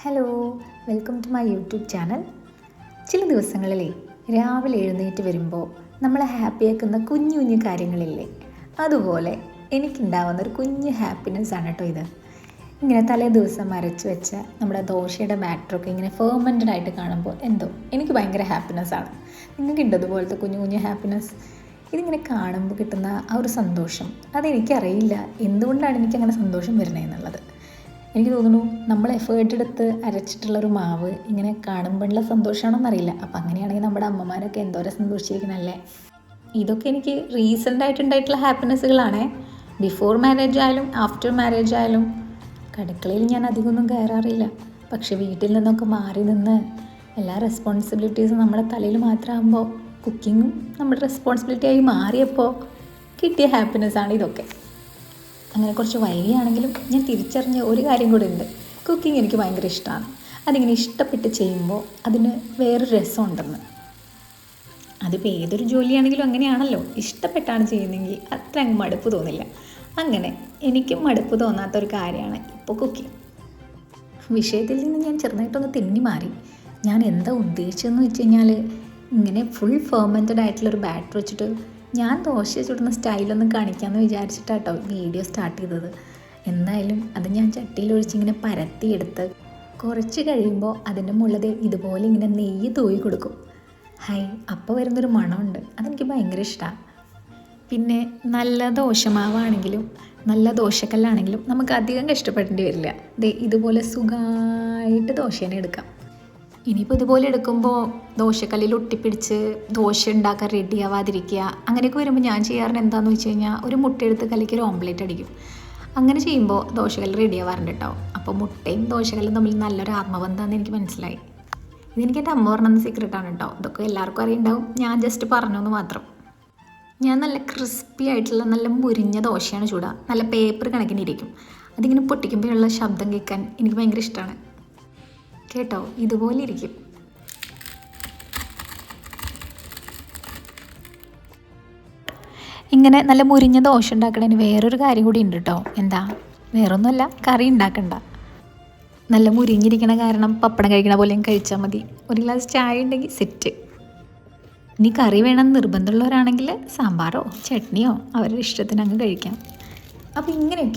Hello, welcome to my YouTube channel. ചില ദിവസങ്ങളിലേ രാവിലെ എഴുന്നേറ്റ് വരുമ്പോൾ നമ്മളെ ഹാപ്പിയാക്കുന്ന കുഞ്ഞു കുഞ്ഞു കാര്യങ്ങളില്ലേ, അതുപോലെ എനിക്കുണ്ടാവുന്ന ഒരു കുഞ്ഞു ഹാപ്പിനെസ് ആണ് കേട്ടോ ഇത്. ഇങ്ങനെ തലേ ദിവസം അരച്ച് വെച്ച നമ്മുടെ ദോശയുടെ ബാറ്ററൊക്കെ ഇങ്ങനെ ഫെർമെൻറ്റഡ് ആയിട്ട് കാണുമ്പോൾ എന്തോ എനിക്ക് ഭയങ്കര ഹാപ്പിനെസ്സാണ്. നിങ്ങൾക്ക് ഉണ്ട് അതുപോലത്തെ കുഞ്ഞു കുഞ്ഞു ഹാപ്പിനെസ്? ഇതിങ്ങനെ കാണുമ്പോൾ കിട്ടുന്ന ആ ഒരു സന്തോഷം, അതെനിക്കറിയില്ല എന്തുകൊണ്ടാണ് എനിക്കങ്ങനെ സന്തോഷം വരുന്നത് എന്നുള്ളത്. എനിക്ക് തോന്നുന്നു നമ്മൾ എഫേർട്ട് എടുത്ത് അരച്ചിട്ടുള്ളൊരു മാവ് ഇങ്ങനെ കാണുമ്പോഴുള്ള സന്തോഷമാണെന്നറിയില്ല. അപ്പം അങ്ങനെയാണെങ്കിൽ നമ്മുടെ അമ്മമാരൊക്കെ എന്തോരം സന്തോഷിച്ചിരിക്കണല്ലേ. ഇതൊക്കെ എനിക്ക് റീസെൻ്റ് ആയിട്ടുണ്ടായിട്ടുള്ള ഹാപ്പിനെസ്സുകളാണേ. ബിഫോർ മാരേജ് ആയാലും ആഫ്റ്റർ മാരേജ് ആയാലും അടുക്കളയിൽ ഞാൻ അധികമൊന്നും കയറാറില്ല. പക്ഷെ വീട്ടിൽ നിന്നൊക്കെ മാറി നിന്ന് എല്ലാ റെസ്പോൺസിബിലിറ്റീസും നമ്മുടെ തലയിൽ മാത്രമാകുമ്പോൾ കുക്കിങ്ങും നമ്മുടെ റെസ്പോൺസിബിലിറ്റി ആയി മാറിയപ്പോൾ കിട്ടിയ ഹാപ്പിനെസ്സാണ് ഇതൊക്കെ. അങ്ങനെ കുറച്ച് വൈകിയാണെങ്കിലും ഞാൻ തിരിച്ചറിഞ്ഞ ഒരു കാര്യം കൂടെ ഉണ്ട്. കുക്കിംഗ് എനിക്ക് ഭയങ്കര ഇഷ്ടമാണ്. അതിങ്ങനെ ഇഷ്ടപ്പെട്ട് ചെയ്യുമ്പോൾ അതിന് വേറൊരു രസമുണ്ടെന്ന്. അതിപ്പോൾ ഏതൊരു ജോലിയാണെങ്കിലും അങ്ങനെയാണല്ലോ, ഇഷ്ടപ്പെട്ടാണ് ചെയ്യുന്നതെങ്കിൽ അത്ര അങ്ങ് മടുപ്പ് തോന്നില്ല. അങ്ങനെ എനിക്കും മടുപ്പ് തോന്നാത്തൊരു കാര്യമാണ് ഇപ്പോൾ കുക്കിംഗ്. വിഷയത്തിൽ നിന്ന് ഞാൻ ചെറുതായിട്ടൊന്ന് തെന്നി മാറി. ഞാൻ എന്താ ഉദ്ദേശിച്ചതെന്ന് വെച്ച് കഴിഞ്ഞാൽ, ഇങ്ങനെ ഫുൾ ഫെർമെൻറ്റഡ് ആയിട്ടുള്ളൊരു ബാറ്റർ വെച്ചിട്ട് ഞാൻ ദോശ ചുടുന്ന സ്റ്റൈലൊന്നും കാണിക്കാമെന്ന് വിചാരിച്ചിട്ടാട്ടോ വീഡിയോ സ്റ്റാർട്ട് ചെയ്തത്. എന്തായാലും അത് ഞാൻ ചട്ടിയിലൊഴിച്ചിങ്ങനെ പരത്തിയെടുത്ത് കുറച്ച് കഴിയുമ്പോൾ അതിൻ്റെ മുകളിൽ ഇതുപോലെ ഇങ്ങനെ നെയ്യ് തൂവി കൊടുക്കും. അപ്പോൾ വരുന്നൊരു മണമുണ്ട്, അതെനിക്ക് ഭയങ്കര ഇഷ്ടമാണ്. പിന്നെ നല്ല ദോശമാവാണെങ്കിലും നല്ല ദോശക്കല്ലാണെങ്കിലും നമുക്ക് അധികം കഷ്ടപ്പെടേണ്ടി വരില്ല. ഇതുപോലെ സുഖമായിട്ട് ദോശേനെ എടുക്കാം. ഇനിയിപ്പോൾ ഇതുപോലെ എടുക്കുമ്പോൾ ദോശക്കല്ലിൽ ഒട്ടിപ്പിടിച്ച് ദോശ ഉണ്ടാക്കാൻ റെഡി ആവാതിരിക്കുക, അങ്ങനെയൊക്കെ വരുമ്പോൾ ഞാൻ ചെയ്യാറുണ്ട് എന്താണെന്ന് വെച്ച് കഴിഞ്ഞാൽ, ഒരു മുട്ടയെടുത്ത് കല്ലിക്ക് ഒരു ഓംലേറ്റ് അടിക്കും. അങ്ങനെ ചെയ്യുമ്പോൾ ദോശക്കല്ല് റെഡി ആവാറുണ്ട് കേട്ടോ. അപ്പോൾ മുട്ടയും ദോശക്കല്ലും തമ്മിൽ നല്ലൊരു ആത്മബന്ധമാണെന്ന് എനിക്ക് മനസ്സിലായി. ഇതെനിക്ക് എൻ്റെ അമ്മ പറഞ്ഞ സീക്രട്ടാണ് കേട്ടോ. ഇതൊക്കെ എല്ലാവർക്കും അറിയുണ്ടാവും, ഞാൻ ജസ്റ്റ് പറഞ്ഞെന്ന് മാത്രം. ഞാൻ നല്ല ക്രിസ്പി ആയിട്ടുള്ള നല്ല മുരിഞ്ഞ ദോശയാണ് ചൂടുക. നല്ല പേപ്പർ കണക്കിനിരിക്കും. അതിങ്ങനെ പൊട്ടിക്കുമ്പോഴുള്ള ശബ്ദം കേൾക്കാൻ എനിക്ക് ഭയങ്കര ഇഷ്ടമാണ് കേട്ടോ. ഇതുപോലെ ഇരിക്കും. ഇങ്ങനെ നല്ല മുരിഞ്ഞ ദോശ ഉണ്ടാക്കണതിന് വേറൊരു കാര്യം കൂടി ഉണ്ട് കേട്ടോ. എന്താ? വേറൊന്നുമല്ല, കറി ഉണ്ടാക്കണ്ട. നല്ല മുരിഞ്ഞിരിക്കണ കാരണം പപ്പടം കഴിക്കണ പോലെയും കഴിച്ചാൽ മതി. ഒരു ഗ്ലാസ് ചായ ഉണ്ടെങ്കിൽ സെറ്റ്. ഇനി കറി വേണം നിർബന്ധമുള്ളവരാണെങ്കിൽ സാമ്പാറോ ചട്നിയോ അവരുടെ ഇഷ്ടത്തിന് അങ്ങ് കഴിക്കാം. അപ്പോൾ ഇങ്ങനെയൊക്കെയാണ്